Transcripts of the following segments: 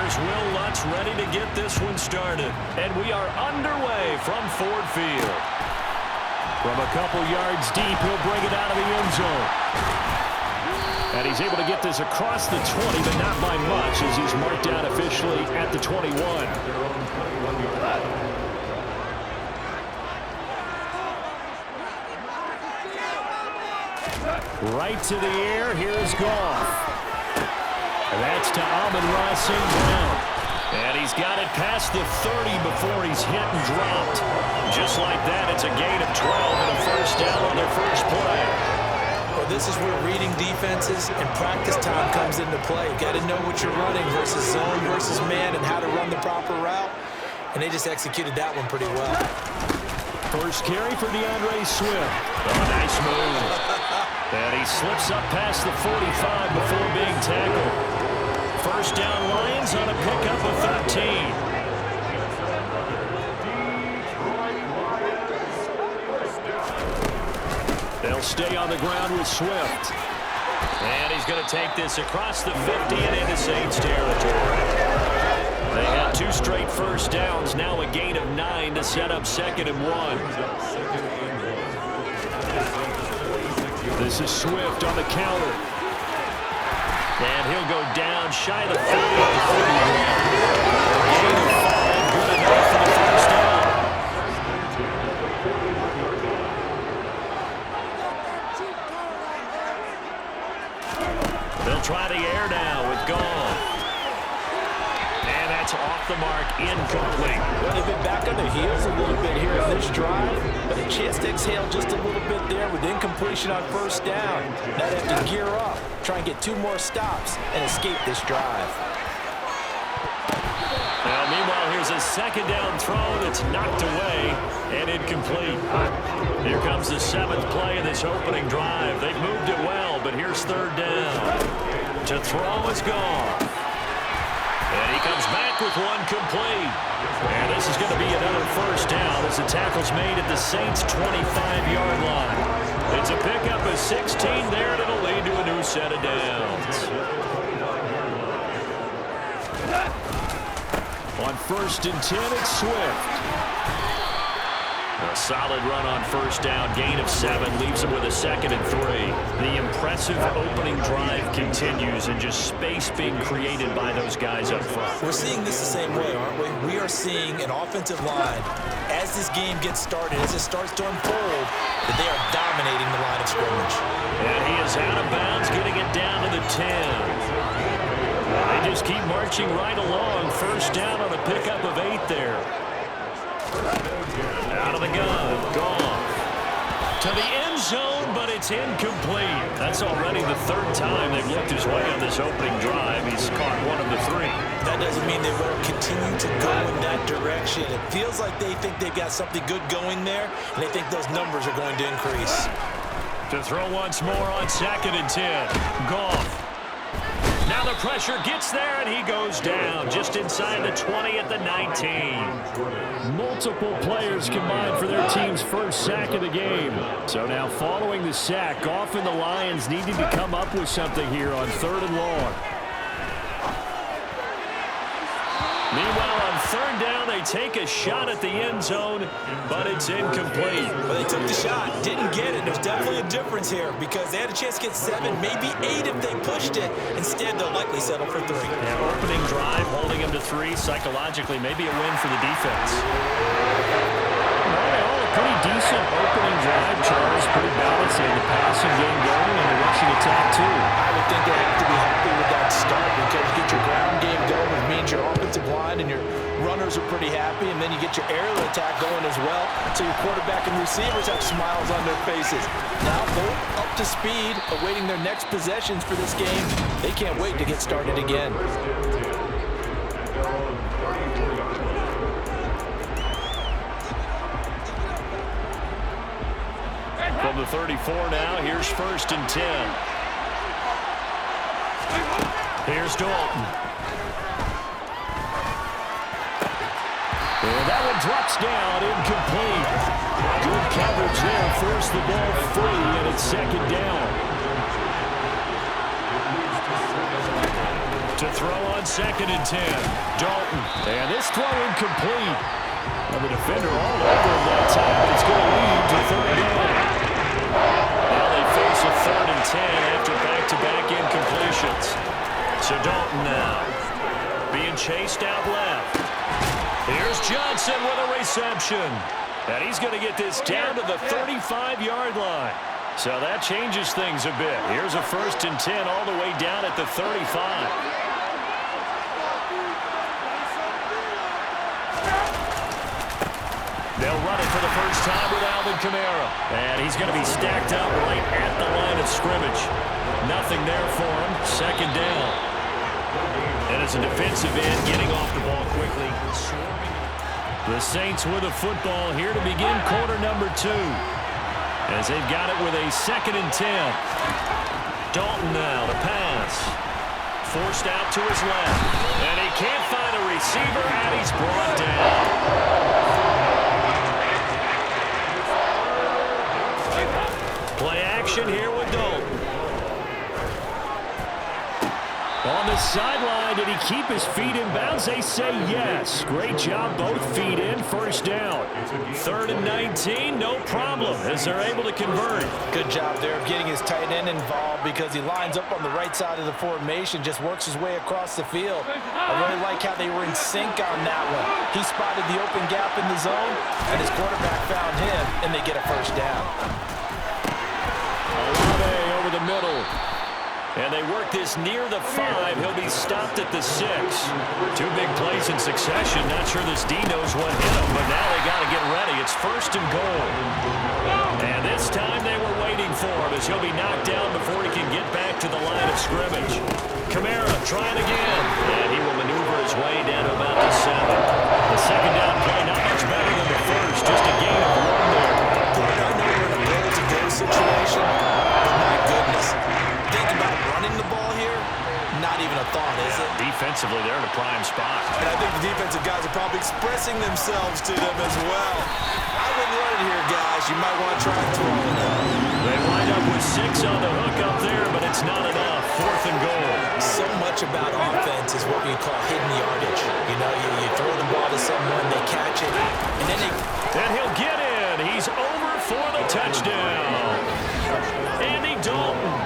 Here's Will Lutz ready to get this one started. And we are underway from Ford Field. From a couple yards deep, he'll bring it out of the end zone. And he's able to get this across the 20, but not by much, as he's marked down officially at the 21. Right to the air. Here's Goff. And that's to Amon-Ra St. Brown. And he's got it past the 30 before he's hit and dropped. Just like that, it's a gain of 12 and a first down on their first play. Well, this is where reading defenses and practice time comes into play. Got to know what you're running versus zone versus man and how to run the proper route. And they just executed that one pretty well. First carry for DeAndre Swift. Oh, nice move. And he slips up past the 45 before being tackled. First down Lions on a pickup of 13. They'll stay on the ground with Swift. And he's going to take this across the 50 and into Saints territory. They had 2 straight first downs, now a gain of 9 to set up 2nd and 1. This is Swift on the counter. And he'll go down shy of the 40 at the 41. Gain of 5, good enough for the first down. They'll try the air now with Goff. And that's off the mark, incomplete. Well, they've been back on their heels a little bit here in this drive, but a chance to exhale just a little bit there with incompletion on first down. Now they have to gear up, try and get 2 more stops, and escape this drive. Now, meanwhile, here's a second down throw that's knocked away and incomplete. Here comes the 7th play of this opening drive. They've moved it well, but here's 3rd down. To throw is Goff. And he comes back with one complete. And this is going to be another first down as the tackle's made at the Saints' 25-yard line. It's a pickup of 16 there, and it'll lead to a new set of downs. On 1st and 10, it's Swift. A solid run on first down, gain of 7, leaves him with a 2nd and 3. The impressive opening drive continues, and just space being created by those guys up front. We're seeing this the same way, aren't we? We are seeing an offensive line, as this game gets started, as it starts to unfold, that they are dominating the line of scrimmage. And he is out of bounds, getting it down to the 10. They just keep marching right along. First down on a pickup of 8 there. Out of the gun, Goff. To the end zone, but it's incomplete. That's already the 3rd time they've looked his way on this opening drive. He's caught 1 of the 3. That doesn't mean they won't continue to go in that direction. It feels like they think they've got something good going there, and they think those numbers are going to increase. To throw once more on 2nd and 10. Goff. Now the pressure gets there, and he goes down just inside the 20 at the 19. Multiple players combined for their team's first sack of the game. So now following the sack, Goff and the Lions needing to come up with something here on 3rd and long. Meanwhile, on 3rd down, they take a shot at the end zone, but it's incomplete. Well, they took the shot, didn't get it. There's definitely a difference here because they had a chance to get 7, maybe 8 if they pushed it. Instead, they'll likely settle for 3. Yeah, opening drive, holding them to 3, psychologically, maybe a win for the defense. Well, a pretty decent opening drive, Charles. Pretty balanced. They had the passing game going and the rushing attack, too. I would think they have to be happy with that start because you get your ground game going, which means your offensive line and your runners are pretty happy, and then you get your aerial attack going as well, so your quarterback and receivers have smiles on their faces. Now they're up to speed, awaiting their next possessions for this game. They can't wait to get started again. From the 34 now, here's 1st and 10. Here's Dalton. And that one drops down, incomplete. Good coverage there, forced the ball free, and it's 2nd down. To throw on 2nd and 10. Dalton. And this throw incomplete. Well, the defender all over him that time, but it's going to lead to 3rd down. Now they face a 3rd and 10 after back-to-back incompletions. So Dalton now being chased out left. Here's Johnson with a reception. And he's going to get this down to the 35-yard line. So that changes things a bit. Here's a 1st and 10 all the way down at the 35. They'll run it for the first time with Alvin Kamara. And he's going to be stacked up right at the line of scrimmage. Nothing there for him. 2nd down. And as a defensive end, getting off the ball quickly. The Saints with a football here to begin quarter number 2. As they've got it with a 2nd and 10. Dalton now to pass. Forced out to his left. And he can't find a receiver, and he's brought down. Play action here with Dalton. On the sideline, did he keep his feet in bounds? They say yes. Great job, both feet in, 1st down. 3rd and 19, no problem, as they're able to convert. Good job there of getting his tight end involved because he lines up on the right side of the formation, just works his way across the field. I really like how they were in sync on that one. He spotted the open gap in the zone, and his quarterback found him, and they get a 1st down. Olave over the middle. And they work this near the 5. He'll be stopped at the 6. 2 big plays in succession. Not sure this D knows what hit him, but now they got to get ready. It's 1st and goal. And this time they were waiting for him as he'll be knocked down before he can get back to the line of scrimmage. Kamara trying again. And he will maneuver his way down to about the 7. The 2nd down play not much better than the 1st. Just a gain of 1 there. I know we're in a goal-to-go situation, but my goodness. Think about running the ball here. Not even a thought, is it? Defensively, they're in a prime spot. And I think the defensive guys are probably expressing themselves to them as well. I wouldn't run it here, guys. You might want to try and throw it up. They wind up with 6 on the hook up there, but it's not enough. 4th and goal. So much about offense is what we call hidden yardage. You know, you throw the ball to someone, they catch it, and then they... And he'll get in. He's over for the touchdown. Andy Dalton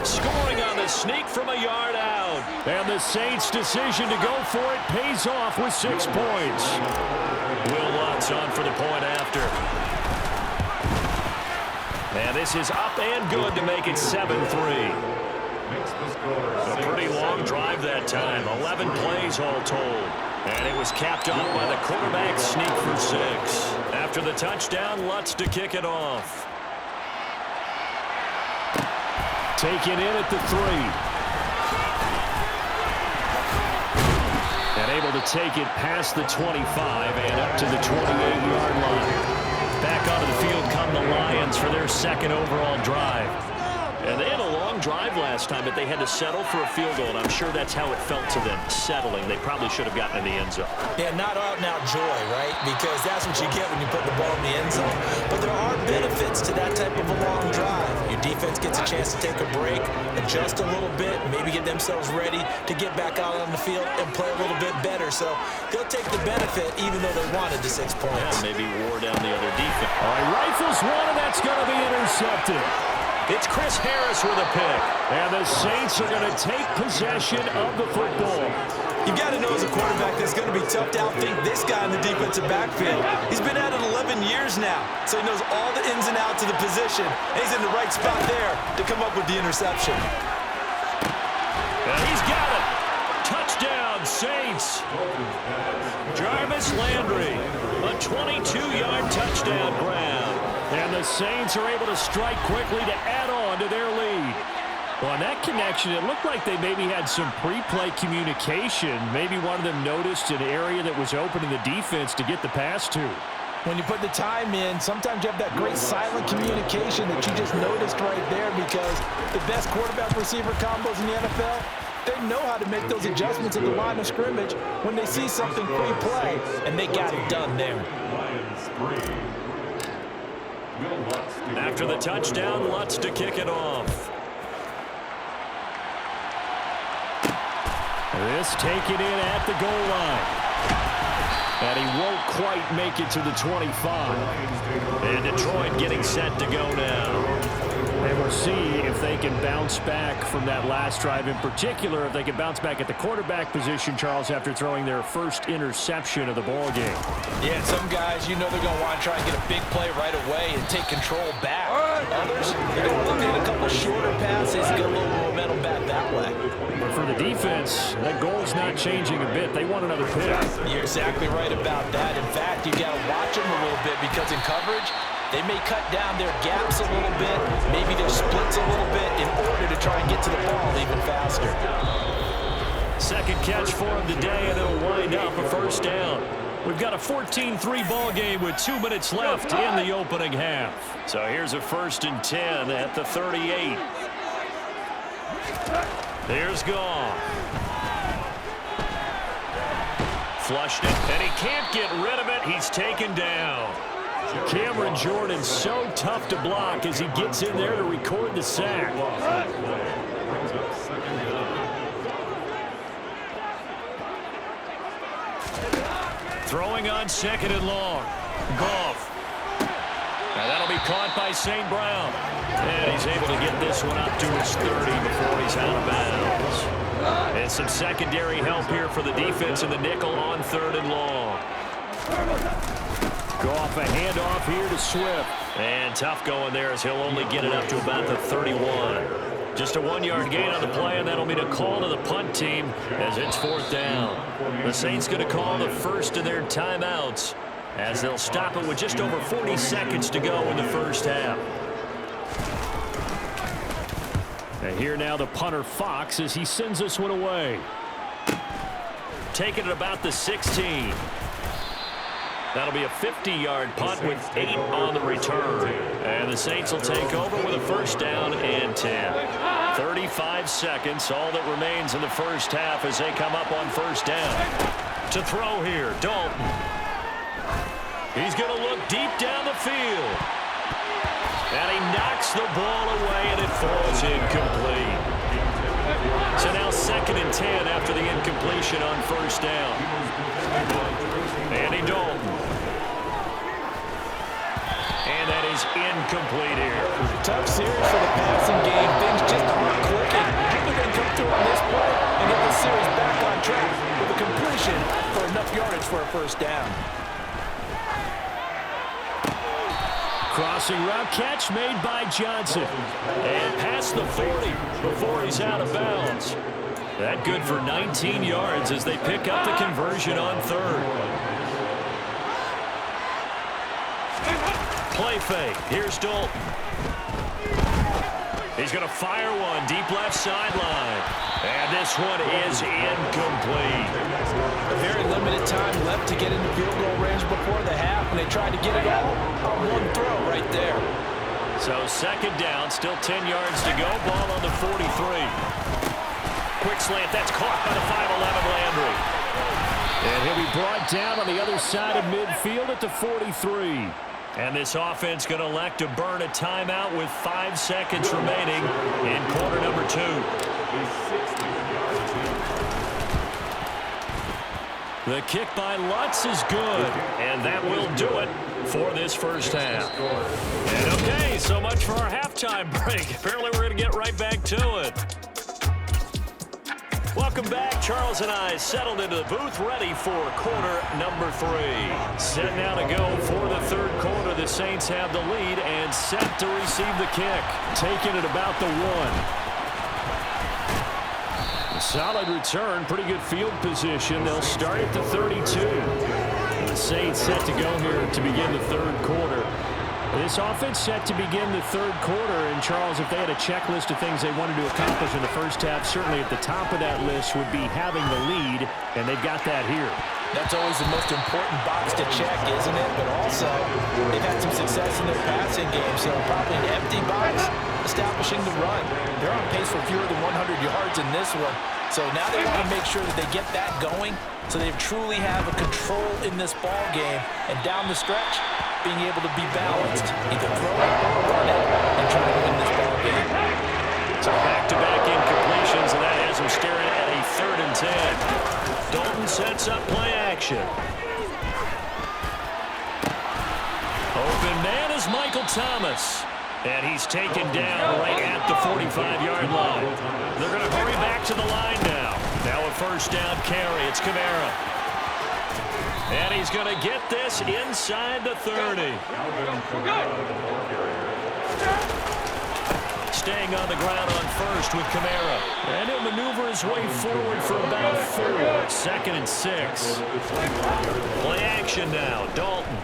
scoring on the sneak from a yard out. And the Saints' decision to go for it pays off with 6 points. Will Lutz on for the point after. And this is up and good to make it 7-3. A pretty long drive that time. 11 plays all told. And it was capped off by the quarterback sneak for 6. After the touchdown, Lutz to kick it off. Taken in at the 3. And able to take it past the 25 and up to the 28-yard line. Back onto the field come the Lions for their 2nd overall drive. And they had a long drive last time, but they had to settle for a field goal, and I'm sure that's how it felt to them, settling. They probably should have gotten in the end zone. Yeah, not out-and-out joy, right? Because that's what you get when you put the ball in the end zone. But there are benefits to that type of a long drive. Your defense gets a chance to take a break, adjust a little bit, maybe get themselves ready to get back out on the field and play a little bit better. So they'll take the benefit even though they wanted the 6 points. Yeah, maybe wore down the other defense. All right, rifles one, and that's going to be intercepted. It's Chris Harris with a pick. And the Saints are going to take possession of the football. You've got to know as a quarterback that's going to be tough to outthink this guy in the defensive backfield. He's been at it 11 years now, so he knows all the ins and outs of the position. And he's in the right spot there to come up with the interception. And he's got it. Touchdown, Saints. Jarvis Landry, a 22-yard touchdown grab. And the Saints are able to strike quickly to add on to their lead. Well, on that connection, it looked like they maybe had some pre-play communication. Maybe one of them noticed an area that was open in the defense to get the pass to. When you put the time in, sometimes you have that great silent communication that you just noticed right there because the best quarterback-receiver combos in the NFL, they know how to make those adjustments at the line of scrimmage when they see something pre-play, and they got it done there. After the touchdown, Lutz to kick it off. This taken in at the goal line. And he won't quite make it to the 25. And Detroit getting set to go now. And we'll see if they can bounce back from that last drive in particular, if they can bounce back at the quarterback position, Charles, after throwing their first interception of the ball game. Yeah, some guys, you know they're going to want to try and get a big play right away and take control back. Others, they're going to look at a couple shorter passes and get a little momentum back that way. But for the defense, that goal's not changing a bit. They want another pick. You're exactly right about that. In fact, you got to watch them a little bit because in coverage, they may cut down their gaps a little bit, maybe their splits a little bit in order to try and get to the ball even faster. Second catch for him today, and it'll wind up a first down. We've got a 14-3 ball game with 2 minutes left in the opening half. So here's a 1st and 10 at the 38. Here's Goff. Flushed it, and he can't get rid of it. He's taken down. Cameron Jordan so tough to block as he gets in there to record the sack. Throwing on 2nd and long. Goff. Now that'll be caught by St. Brown. And he's able to get this one up to his 30 before he's out of bounds. And some secondary help here for the defense in the nickel on 3rd and long. Goff, a handoff here to Swift. And tough going there as he'll only get it up to about the 31. Just a 1-yard gain on the play, and that'll mean a call to the punt team as it's 4th down. The Saints going to call the first of their timeouts as they'll stop it with just over 40 seconds to go in the first half. And here now the punter Fox as he sends this one away. Taking it about the 16. That'll be a 50-yard punt with 8 on the return. And the Saints will take over with a 1st down and 10. 35 seconds, all that remains in the first half as they come up on 1st down. To throw here, Dalton. He's going to look deep down the field. And he knocks the ball away, and it falls incomplete. So now 2nd and 10 after the incompletion on 1st down. Andy Dalton. And that is incomplete here. Tough series for the passing game. Things just aren't clicking. They're going to come through on this play and get the series back on track with a completion for enough yardage for a 1st down. Crossing route catch made by Johnson. And past the 40 before he's out of bounds. That good for 19 yards as they pick up the conversion on 3rd. Play fake. Here's Dalton. He's going to fire one deep left sideline. And this one is incomplete. Very limited time left to get into field goal range before the half, and they tried to get it all on one throw right there. So 2nd down, still 10 yards to go. Ball on the 43. Quick slant, that's caught by the 5'11" Landry. And he'll be brought down on the other side of midfield at the 43. And this offense going to elect to burn a timeout with 5 seconds remaining in quarter number 2. The kick by Lutz is good, and that will do it for this first half. And okay, so much for our halftime break. Apparently we're going to get right back to it. Welcome back. Charles and I settled into the booth, ready for quarter number 3. Set now to go for the 3rd quarter. The Saints have the lead and set to receive the kick. Taking it about the 1. A solid return, pretty good field position. They'll start at the 32. The Saints set to go here to begin the 3rd quarter. This offense set to begin the 3rd quarter, and Charles, if they had a checklist of things they wanted to accomplish in the first half, certainly at the top of that list would be having the lead, and they've got that here. That's always the most important box to check, isn't it? But also, they've had some success in their passing game, so probably an empty box, establishing the run. They're on pace for fewer than 100 yards in this one, so now they want to make sure that they get that going so they truly have a control in this ball game, and down the stretch, being able to be balanced, either throw it or run it, and try to win this ball game. So back-to-back incompletions, and that has them staring at a 3rd and 10. sets up play action. Open man is Michael Thomas. And he's taken down right at the 45-yard line. They're going to hurry back to the line now. Now a first down carry. It's Kamara. And he's going to get this inside the 30. Staying on the ground on first with Kamara. And he'll maneuver his way forward for about 4. 2nd and 6. Play action now. Dalton.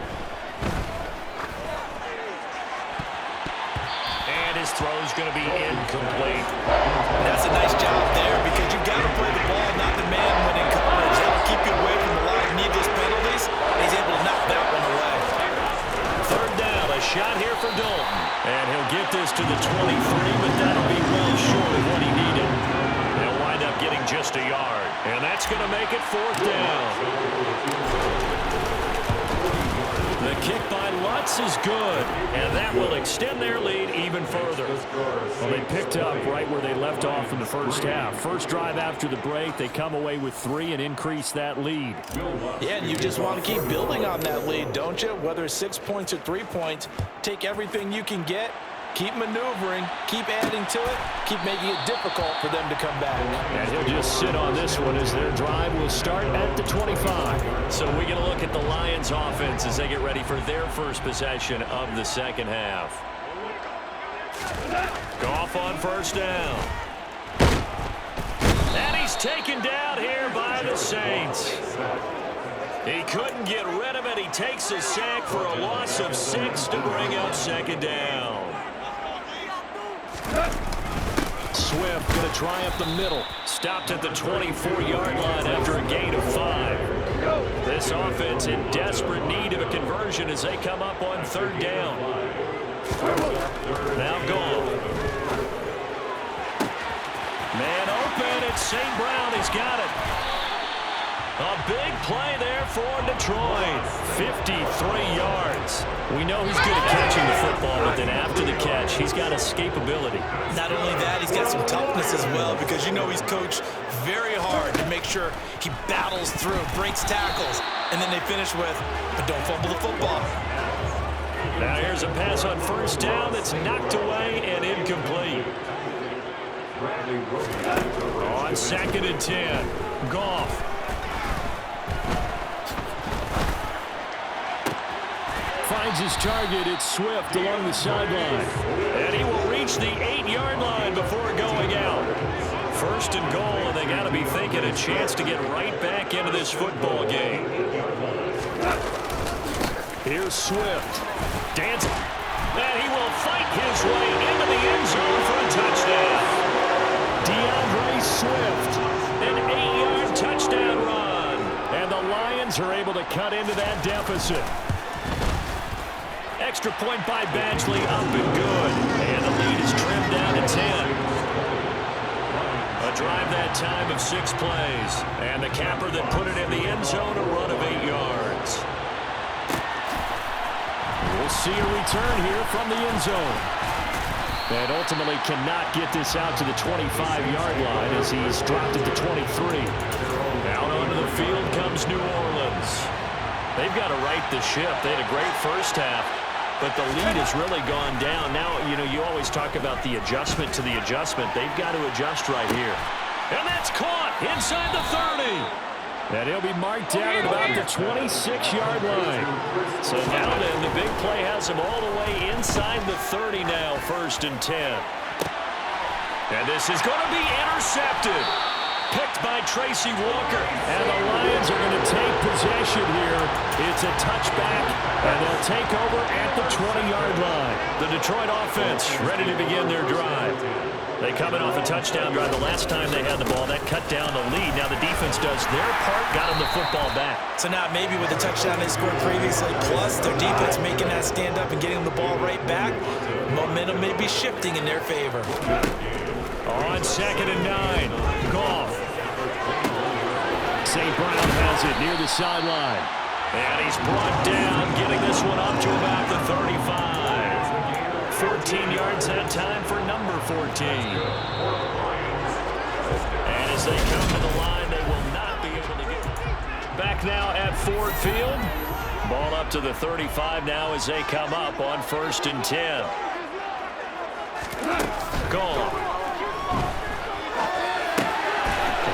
And his throw's going to be incomplete. That's a nice job there because you've got to play the ball, not the man when in coverage. That'll keep you away from a lot of needless penalties. He's able to knock that one away. 3rd down, a shot here for Dalton. And he'll get this to the 23, but that'll be well short of what he needed. He'll wind up getting just a yard. And that's going to make it 4th down. The kick by Lutz is good, and that will extend their lead even further. Well, they picked up right where they left off in the first half. First drive after the break, they come away with 3 and increase that lead. Yeah, and you just want to keep building on that lead, don't you? Whether it's 6 points or 3 points, take everything you can get, keep maneuvering, keep adding to it, keep making it difficult for them to come back. And he'll just sit on this one as their drive will start at the 25. So we're going to look at the Lions offense as they get ready for their first possession of the second half. Goff on first down. And he's taken down here by the Saints. He couldn't get rid of it. He takes a sack for a loss of 6 to bring up 2nd down. Swift going to try up the middle. Stopped at the 24-yard line after a gain of 5. This offense in desperate need of a conversion as they come up on 3rd down. Now Goff. Man open. It's St. Brown. He's got it. A big play there for Detroit. 53 yards. We know he's good at catching the football, but then after the catch, he's got escapability. Not only that, he's got some toughness as well because you know he's coached very hard to make sure he battles through, breaks tackles, and then they finish with, but don't fumble the football. Now here's a pass on first down that's knocked away and incomplete. On 2nd and 10, Goff. Finds his target. It's Swift along the sideline. And he will reach the 8-yard line before going out. 1st and goal, and they got to be thinking a chance to get right back into this football game. Here's Swift. Dancing. And he will fight his way into the end zone for a touchdown. DeAndre Swift, an 8-yard touchdown run. And the Lions are able to cut into that deficit. Extra point by Badgley, up and good. And the lead is trimmed down to 10. A drive that time of 6 plays. And the capper that put it in the end zone, a run of 8 yards. We'll see a return here from the end zone. And ultimately cannot get this out to the 25-yard line as he's dropped at the 23. Out onto the field comes New Orleans. They've got to right the ship. They had a great first half, but the lead has really gone down. Now, you know, you always talk about the adjustment to the adjustment. They've got to adjust right here. And that's caught inside the 30. And he'll be marked down at about the 26-yard line. So now then, the big play has him all the way inside the 30 now, 1st and 10. And this is going to be intercepted. Picked by Tracy Walker. And the Lions are going to take possession here. It's a touchback, and they'll take over at the 20-yard line. The Detroit offense ready to begin their drive. They come in off a touchdown drive. The last time they had the ball, that cut down the lead. Now the defense does their part, got them the football back. So now maybe with the touchdown they scored previously, plus their defense making that stand up and getting the ball right back, momentum may be shifting in their favor. On 2nd and 9, Goff. St. Brown has it near the sideline. And he's brought down, getting this one up to about the 35. 14 yards that time for number 14. And as they come to the line, they will not be able to get. back now at Ford Field. Ball up to the 35 now as they come up on 1st and 10. Goal.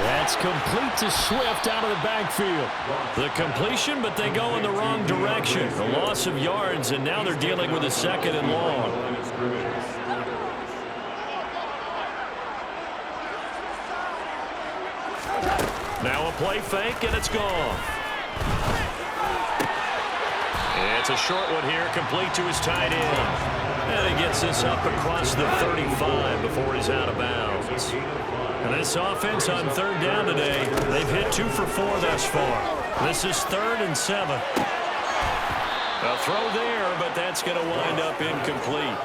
That's complete to Swift out of the backfield. The completion, but they go in the wrong direction. The loss of yards, and now they're dealing with a 2nd and long. Now a play fake, and it's gone. It's a short one here, complete to his tight end. And he gets this up across the 35 before he's out of bounds. And this offense on 3rd down today, they've hit 2 for 4 thus far. This is 3rd and 7. A throw there, but that's going to wind up incomplete.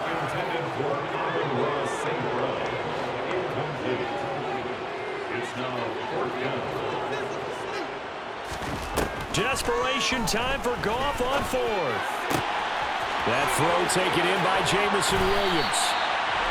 Desperation time for Goff on 4th. That throw taken in by Jamison Williams.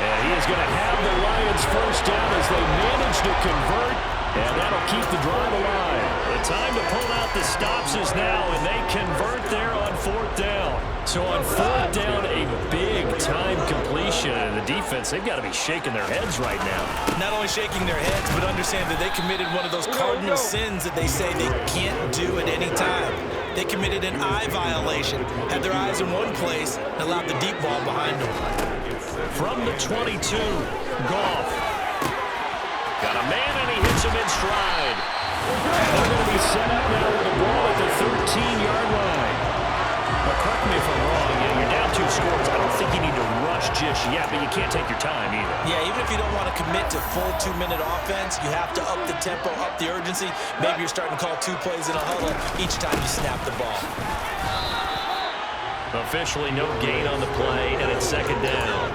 And he is going to have the Lions 1st down as they manage to convert. And that'll keep the drive alive. The time to pull out the stops is now, and they convert there on 4th down. So on 4th down, a big-time completion. And the defense, they've got to be shaking their heads right now. Not only shaking their heads, but understand that they committed one of those cardinal sins that they say they can't do at any time. They committed an eye violation, had their eyes in one place, and allowed the deep ball behind them. From the 22, Goff. Got a man, and he hits him in stride. They're going to be set up now with the ball at the 13-yard line. But correct me if I'm wrong, you're down 2 scores. I don't think you need to rush just yet, but you can't take your time either. Yeah, even if you don't want to commit to full 2-minute offense, you have to up the tempo, up the urgency. Maybe you're starting to call 2 plays in a huddle each time you snap the ball. Officially no gain on the play, and it's 2nd down.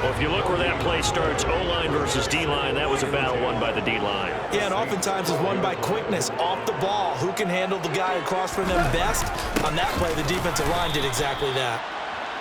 Well, if you look where that play starts, O-line versus D-line, that was a battle won by the D-line. Yeah, and oftentimes it's won by quickness, off the ball. Who can handle the guy across from them best? On that play, the defensive line did exactly that.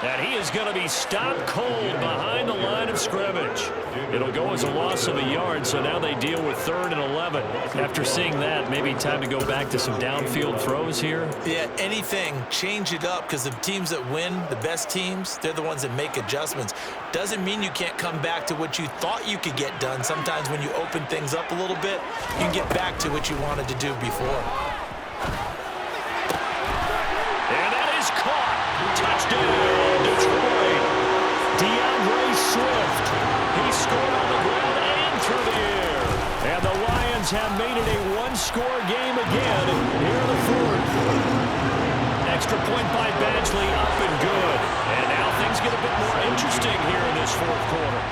And he is going to be stopped cold behind the line of scrimmage. It'll go as a loss of a yard, so now they deal with 3rd and 11. After seeing that, maybe time to go back to some downfield throws here? Yeah, anything. Change it up, because the teams that win, the best teams, they're the ones that make adjustments. Doesn't mean you can't come back to what you thought you could get done. Sometimes when you open things up a little bit, you can get back to what you wanted to do before. And that is caught. Touchdown. Swift. He scored on the ground and through the air. And the Lions have made it a 1-score game again here in the 4th. Extra point by Badgley, up and good. And now things get a bit more interesting here in this 4th quarter.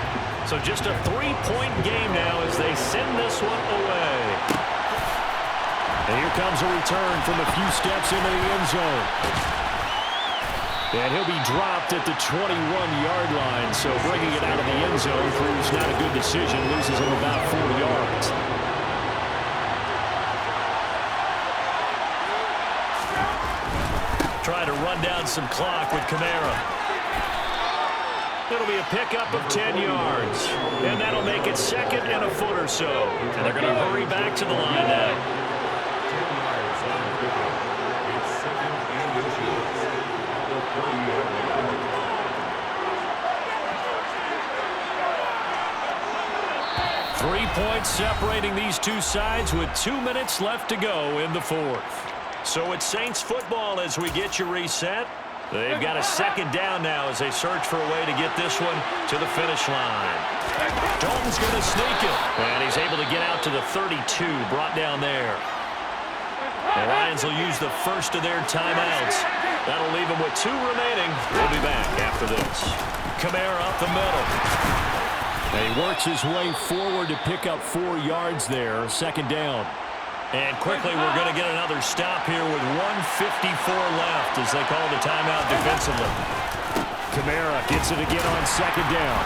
So just a 3-point game now as they send this one away. And here comes a return from a few steps into the end zone. And he'll be dropped at the 21-yard line, so bringing it out of the end zone proves not a good decision, loses him about 4 yards. Trying to run down some clock with Kamara. It'll be a pickup of 10 yards, and that'll make it 2nd and a foot or so. And they're going to hurry back to the line now. Three points separating these two sides with 2 minutes left to go in the 4th. So it's Saints football as we get you reset. They've got a 2nd down now as they search for a way to get this one to the finish line. Dalton's going to sneak it, and he's able to get out to the 32, brought down there. The Lions will use the first of their timeouts. That'll leave them with 2 remaining. We'll be back after this. Kamara up the middle. And he works his way forward to pick up 4 yards there, 2nd down. And quickly we're going to get another stop here with 1:54 left as they call the timeout defensively. Kamara gets it again on 2nd down.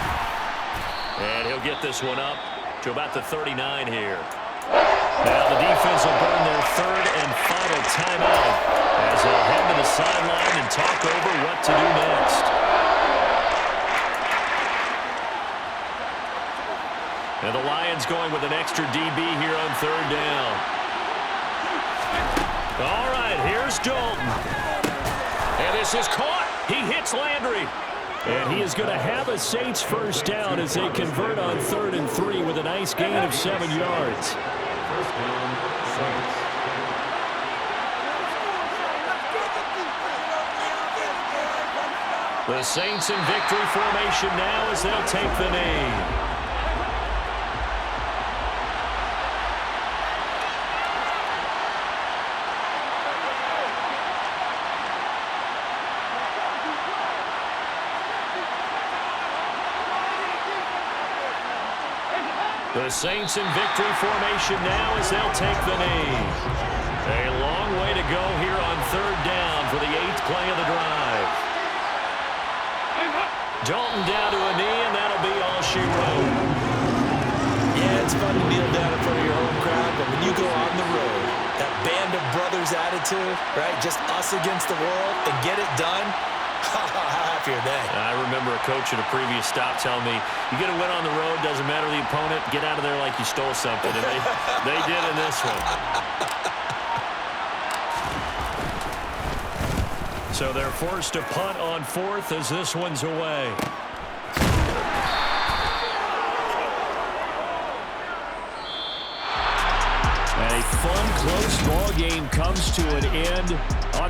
And he'll get this one up to about the 39 here. Now the defense will burn their 3rd and final timeout as they'll head to the sideline and talk over what to do next. And the Lions going with an extra DB here on 3rd down. All right, here's Dalton. And this is caught. He hits Landry. And he is going to have a Saints first down as they convert on 3rd and 3 with a nice gain of 7 yards. First down, Saints. The Saints in victory formation now as they'll take the knee. The Saints in victory formation now as they'll take the knee. A long way to go here on 3rd down for the 8th play of the drive. Dalton down to a knee, and that'll be all she wrote. Yeah, it's fun to kneel down in front of your home crowd, but when you go on the road, that band of brothers attitude, right, just us against the world, and get it done, how happy are they? I remember a coach at a previous stop telling me, you get a win on the road, doesn't matter the opponent, get out of there like you stole something. And they did in this one. So they're forced to punt on 4th as this one's away. A fun, close ball game comes to an end on a